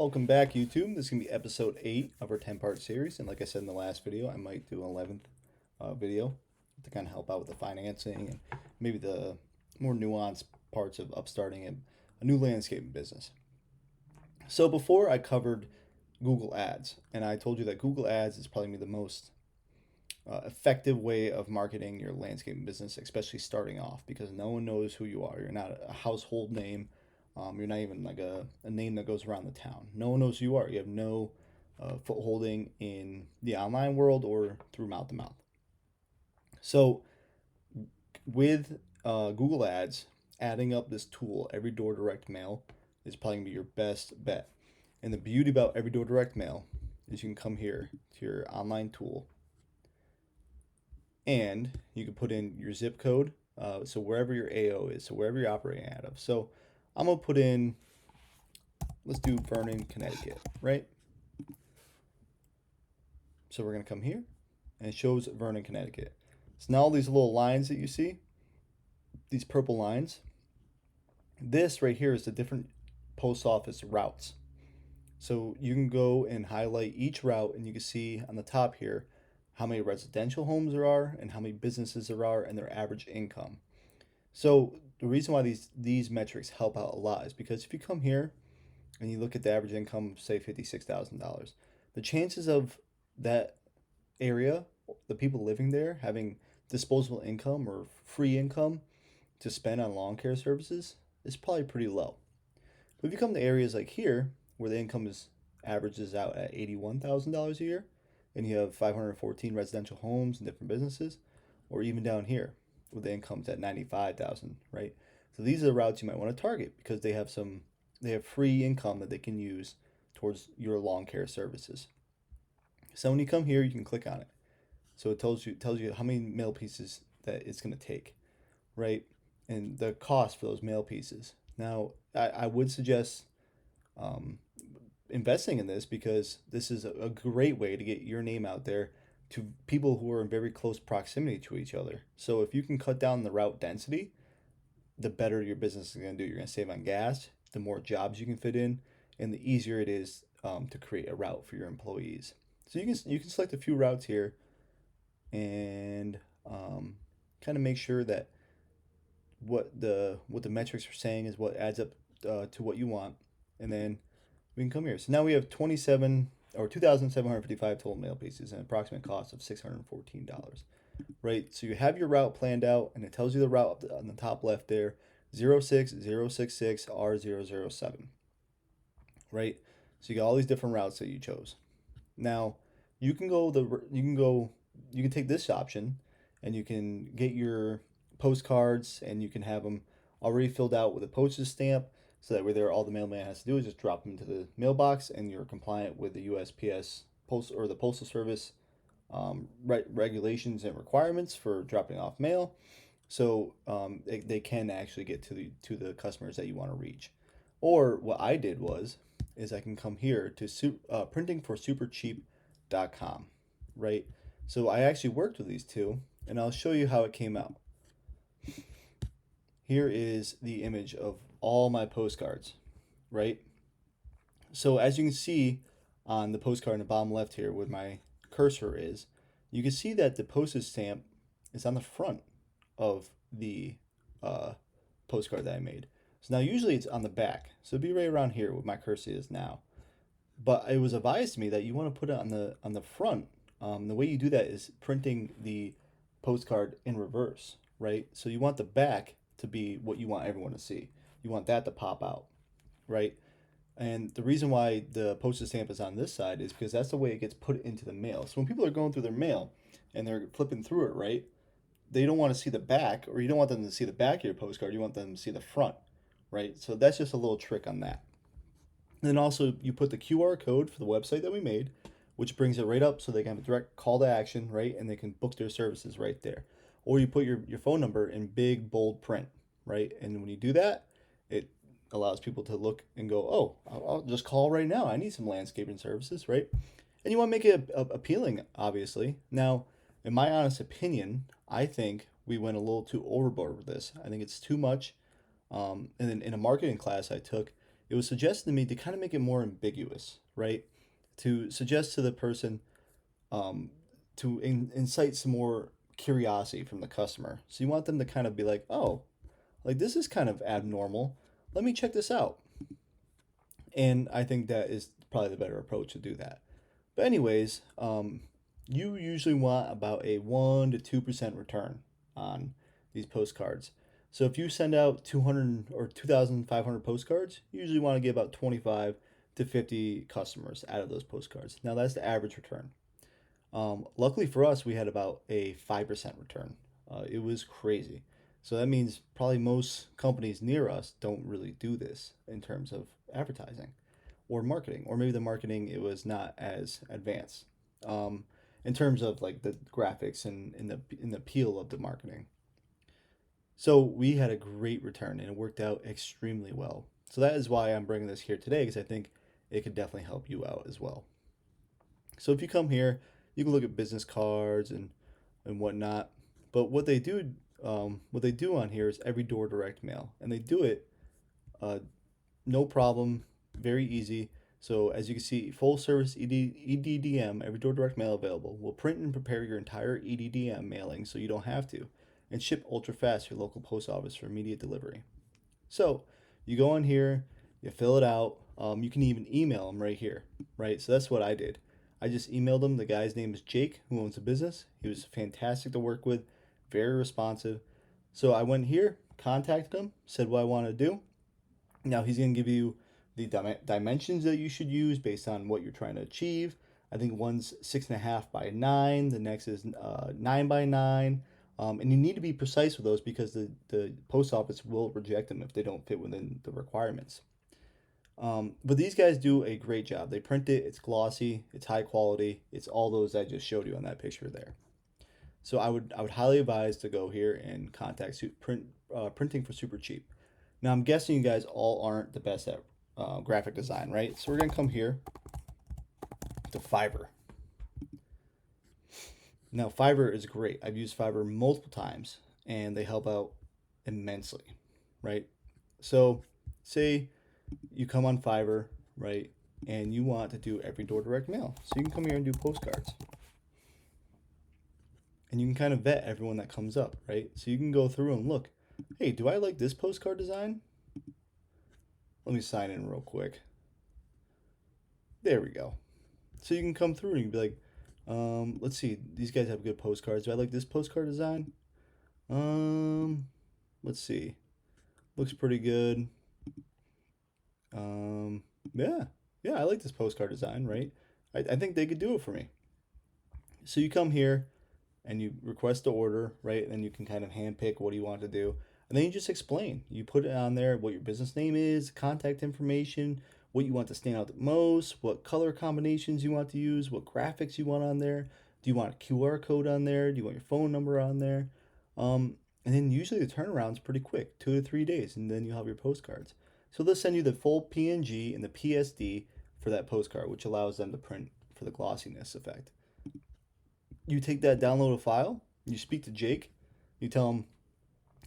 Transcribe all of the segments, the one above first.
Welcome back, YouTube. This is going to be episode 8 of our 10-part series. And like I said in the last video, I might do an 11th video to kind of help out with the financing and maybe the more nuanced parts of upstarting a new landscaping business. So before I covered Google Ads, and I told you that Google Ads is probably the most effective way of marketing your landscaping business, especially starting off, because no one knows who you are. You're not a household name. You're not even like a name that goes around the town. No one knows who you are. You have no footholding in the online world or through mouth to mouth. So with Google Ads, adding up this tool, Every Door Direct Mail, is probably going to be your best bet. And the beauty about Every Door Direct Mail is you can come here to your online tool and you can put in your zip code. So wherever your AO is, so wherever you're operating out of. So I'm going to put in, let's do Vernon, Connecticut, right? So we're going to come here and it shows Vernon, Connecticut. So now all these little lines that you see, these purple lines, this right here is the different post office routes. So you can go and highlight each route and you can see on the top here how many residential homes there are and how many businesses there are and their average income. So the reason why these metrics help out a lot is because if you come here and you look at the average income, say $56,000, the chances of that area, the people living there, having disposable income or free income to spend on lawn care services is probably pretty low. But if you come to areas like here, where the income averages out at $81,000 a year, and you have 514 residential homes and different businesses, or even down here, where the income's at 95,000, right? So these are the routes you might want to target because they have free income that they can use towards your lawn care services. So when you come here, you can click on it. So it tells you how many mail pieces that it's going to take, right? And the cost for those mail pieces. Now, I would suggest investing in this because this is a great way to get your name out there to people who are in very close proximity to each other. So if you can cut down the route density, the better your business is going to do. You're going to save on gas, the more jobs you can fit in, and the easier it is to create a route for your employees. So you can select a few routes here and kind of make sure that what the metrics are saying is what adds up to what you want, and then we can come here. So now we have 2,755 total mail pieces and an approximate cost of $614, right? So you have your route planned out and it tells you the route on the top left there, 06066R007, right? So you got all these different routes that you chose. Now you can take this option and you can get your postcards and you can have them already filled out with a postage stamp. So that way there, all the mailman has to do is just drop them into the mailbox, and you're compliant with the USPS or the Postal Service regulations and requirements for dropping off mail. So they can actually get to the customers that you want to reach. Or what I did is I can come here to printingforsupercheap.com, right? So I actually worked with these two, and I'll show you how it came out. Here is the image of all my postcards, right? So as you can see on the postcard in the bottom left here where my cursor is, you can see that the postage stamp is on the front of the postcard that I made. So now usually it's on the back. So it'd be right around here where my cursor is now. But it was advised to me that you want to put it on the front. The way you do that is printing the postcard in reverse, right? So you want the back to be what you want everyone to see. You want that to pop out, right? And the reason why the postage stamp is on this side is because that's the way it gets put into the mail. So when people are going through their mail and they're flipping through it, right, they don't want to see the back, or you don't want them to see the back of your postcard. You want them to see the front, right? So that's just a little trick on that. And then also you put the QR code for the website that we made, which brings it right up so they can have a direct call to action, right? And they can book their services right there. Or you put your phone number in big, bold print, right? And when you do that, it allows people to look and go, oh, I'll just call right now. I need some landscaping services, right? And you want to make it appealing, obviously. Now, in my honest opinion, I think we went a little too overboard with this. I think it's too much. And then in a marketing class I took, it was suggested to me to kind of make it more ambiguous, right? To suggest to the person, um, to incite some more curiosity from the customer. So you want them to kind of be like, oh, like this is kind of abnormal. Let me check this out. And I think that is probably the better approach to do that. But anyways, you usually want about a 1 to 2% return on these postcards. So if you send out 200 or 2,500 postcards, you usually want to get about 25 to 50 customers out of those postcards. Now that's the average return. Luckily for us, we had about a 5% return. It was crazy. So that means probably most companies near us don't really do this in terms of advertising or marketing, or maybe the marketing it was not as advanced um, in terms of like the graphics and in the appeal of the marketing. So we had a great return and it worked out extremely well. So that is why I'm bringing this here today because I think it could definitely help you out as well. So if you come here, you can look at business cards and whatnot. But what they do on here is every door direct mail, and they do it uh, no problem, very easy. So as you can see, full service EDDM, every door direct mail available. Will print and prepare your entire EDDM mailing so you don't have to, and ship ultra fast to your local post office for immediate delivery. So you go on here, you fill it out. You can even email them right here, right? So that's what I did. I just emailed him. The guy's name is Jake, who owns the business. He was fantastic to work with, very responsive. So I went here, contacted him, said what I want to do. Now he's going to give you the dimensions that you should use based on what you're trying to achieve. I think one's 6.5 by 9, the next is 9 by 9. And you need to be precise with those because the post office will reject them if they don't fit within the requirements. But these guys do a great job. They print it, it's glossy, it's high quality, it's all those I just showed you on that picture there. So I would highly advise to go here and contact printing for super cheap. Now I'm guessing you guys all aren't the best at graphic design, right? So we're gonna come here to Fiverr. Now Fiverr is great. I've used Fiverr multiple times, and they help out immensely, right? So say you come on Fiverr, right, and you want to do every door direct mail. So you can come here and do postcards. And you can kind of vet everyone that comes up, right? So you can go through and look, hey, do I like this postcard design? Let me sign in real quick. There we go. So you can come through and you can be like, let's see, these guys have good postcards. Do I like this postcard design? Let's see. Looks pretty good. Um, yeah, yeah, I like this postcard design, right? I think they could do it for me. So you come here and you request the order, right? And then you can kind of handpick what you want to do. And then you just explain. You put it on there what your business name is, contact information, what you want to stand out the most, what color combinations you want to use, what graphics you want on there. Do you want a QR code on there? Do you want your phone number on there? And then usually the turnaround's pretty quick, 2 to 3 days, and then you have your postcards. So they'll send you the full PNG and the PSD for that postcard, which allows them to print for the glossiness effect. You take that downloaded file, you speak to Jake, you tell him,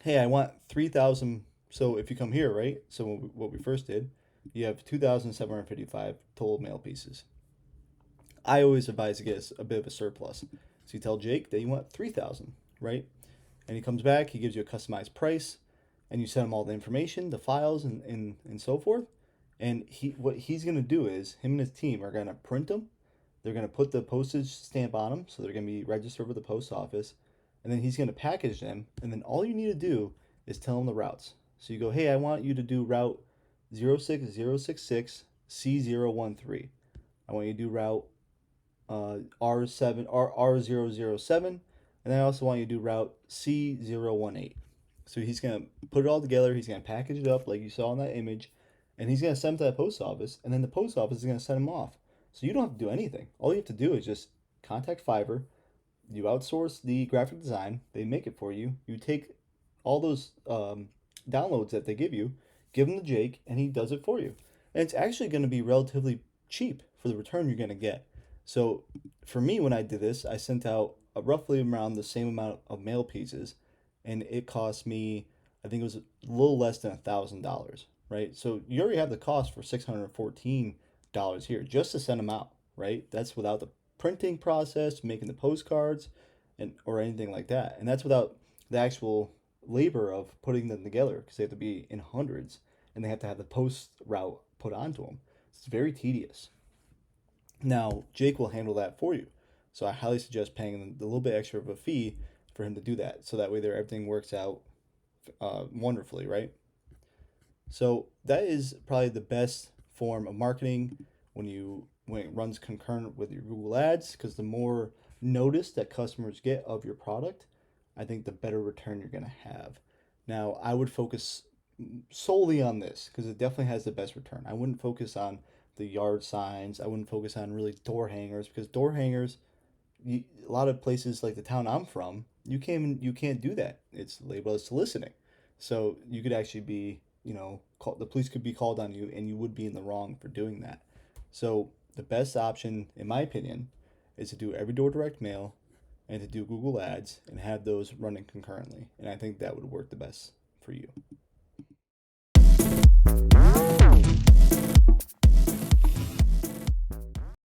hey, I want 3,000. So if you come here, right? So what we first did, you have 2,755 total mail pieces. I always advise to get a bit of a surplus. So you tell Jake that you want 3,000, right? And he comes back, he gives you a customized price, and you send him all the information, the files, and so forth. And what he's going to do is, him and his team are going to print them. They're going to put the postage stamp on them, so they're going to be registered with the post office. And then he's going to package them. And then all you need to do is tell him the routes. So you go, hey, I want you to do route 06066 C013. I want you to do route R007. And then I also want you to do route C018. So he's going to put it all together. He's going to package it up like you saw in that image. And he's going to send them to that post office. And then the post office is going to send them off. So you don't have to do anything. All you have to do is just contact Fiverr. You outsource the graphic design. They make it for you. You take all those downloads that they give you, give them to Jake, and he does it for you. And it's actually going to be relatively cheap for the return you're going to get. So for me, when I did this, I sent out roughly around the same amount of mail pieces, and it cost me, I think it was a little less than $1,000, right? So you already have the cost for $614 here just to send them out, right? That's without the printing process, making the postcards, and or anything like that. And that's without the actual labor of putting them together because they have to be in hundreds and they have to have the post route put onto them. It's very tedious. Now, Jake will handle that for you. So I highly suggest paying a little bit extra of a fee for him to do that. So that way there everything works out wonderfully, right? So that is probably the best form of marketing when it runs concurrent with your Google Ads, because the more notice that customers get of your product, I think the better return you're going to have. Now, I would focus solely on this because it definitely has the best return. I wouldn't focus on the yard signs. I wouldn't focus on really door hangers because door hangers, a lot of places like the town I'm from, you can't do that. It's labeled as soliciting. So you could actually be, the police could be called on you and you would be in the wrong for doing that. So the best option, in my opinion, is to do every door direct mail and to do Google Ads and have those running concurrently. And I think that would work the best for you.